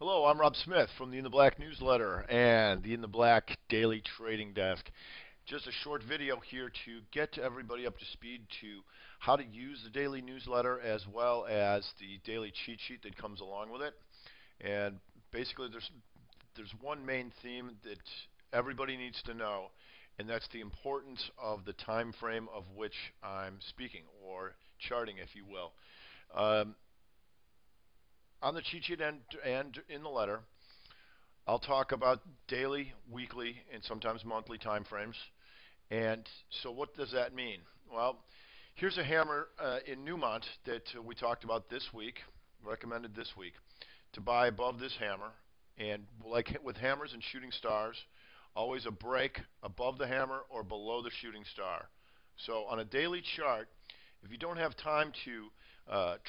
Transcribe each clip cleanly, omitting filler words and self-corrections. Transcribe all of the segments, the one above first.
Hello, I'm Rob Smith from the In the Black newsletter and the In the Black daily trading desk. Just a short video here to get everybody up to speed to how to use the daily newsletter as well as the daily cheat sheet that comes along with it. And basically there's one main theme that everybody needs to know, and that's the importance of the time frame of which I'm speaking, or charting if you will. Um, on the cheat sheet and in the letter, I'll talk about daily, weekly, and sometimes monthly time frames. And so what does that mean? Well, here's a hammer in Newmont that we talked about this week, recommended this week, to buy above this hammer. And like with hammers and shooting stars, always a break above the hammer or below the shooting star. So on a daily chart, if you don't have time to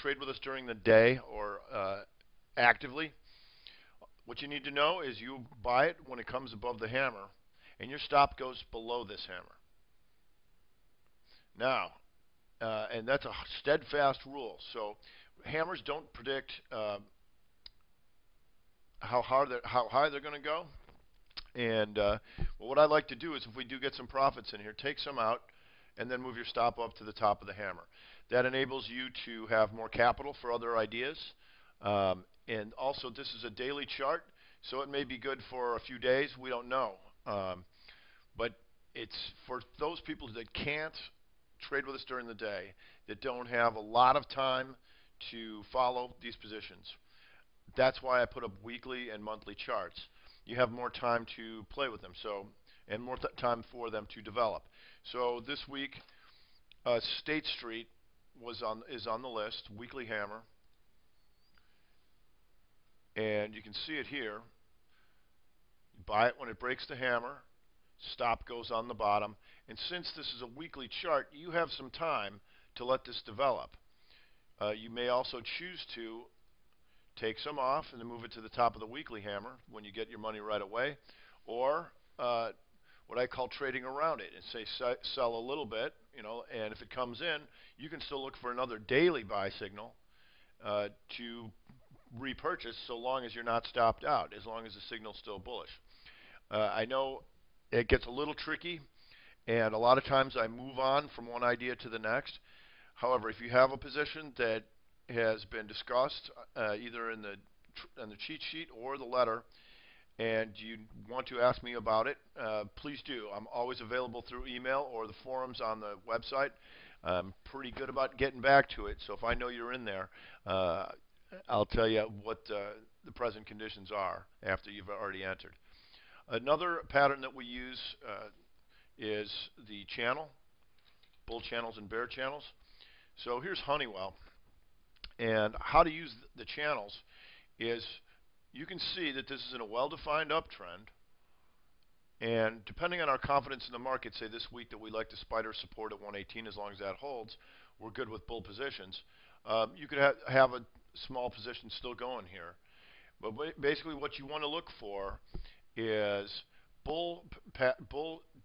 trade with us during the day or actively, what you need to know is you buy it when it comes above the hammer, and your stop goes below this hammer. Now, and that's a steadfast rule. So hammers don't predict how high they're going to go. And well, what I like to do is, if we do get some profits in here, take some out, and then move your stop up to the top of the hammer. That enables you to have more capital for other ideas. And also, this is a daily chart, so it may be good for a few days. We don't know. But it's for those people that can't trade with us during the day, that don't have a lot of time to follow these positions. That's why I put up weekly and monthly charts. You have more time to play with them, so, and more time for them to develop. So this week, State Street is on the list, weekly hammer, and you can see it here. You buy it when it breaks the hammer. Stop goes on the bottom. And since this is a weekly chart, you have some time to let this develop. You may also choose to take some off and then move it to the top of the weekly hammer when you get your money right away, or what I call trading around it, and say sell a little bit, and if it comes in, you can still look for another daily buy signal to repurchase, so long as you're not stopped out, as long as the signal's still bullish. I know it gets a little tricky, and a lot of times I move on from one idea to the next. However, if you have a position that has been discussed either in the cheat sheet or the letter, and you want to ask me about it, please do. I'm always available through email or the forums on the website. I'm pretty good about getting back to it, so if I know you're in there, I'll tell you what the present conditions are after you've already entered. Another pattern that we use is the channel, bull channels and bear channels. So here's Honeywell. And how to use the channels is, you can see that this is in a well-defined uptrend. And depending on our confidence in the market, say this week that we like to spider support at 118, as long as that holds, we're good with bull positions. You could have a small position still going here. But basically what you want to look for is bull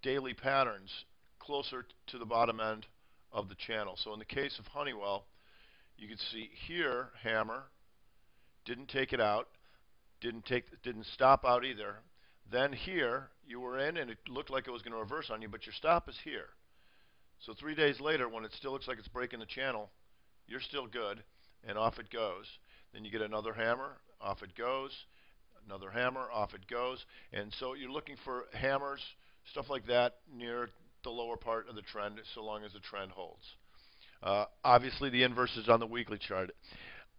daily patterns closer to the bottom end of the channel. So in the case of Honeywell, you can see here, hammer, didn't take it out, didn't stop out either. Then here, you were in, and it looked like it was going to reverse on you, but your stop is here. So 3 days later, when it still looks like it's breaking the channel, you're still good, and off it goes. Then you get another hammer, off it goes, another hammer, off it goes. And so you're looking for hammers, stuff like that, near the lower part of the trend, so long as the trend holds. Obviously, the inverse is on the weekly chart.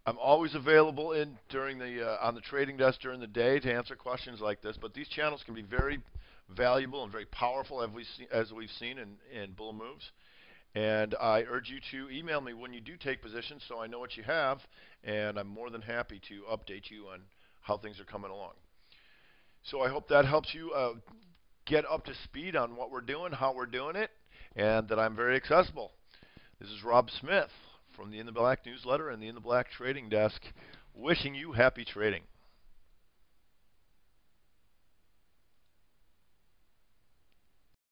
I'm always available during on the trading desk during the day to answer questions like this. But these channels can be very valuable and very powerful, as we've seen in bull moves. And I urge you to email me when you do take positions, so I know what you have, and I'm more than happy to update you on how things are coming along. So I hope that helps you get up to speed on what we're doing, how we're doing it, and that I'm very accessible. This is Rob Smith from the In the Black newsletter and the In the Black trading desk, wishing you happy trading.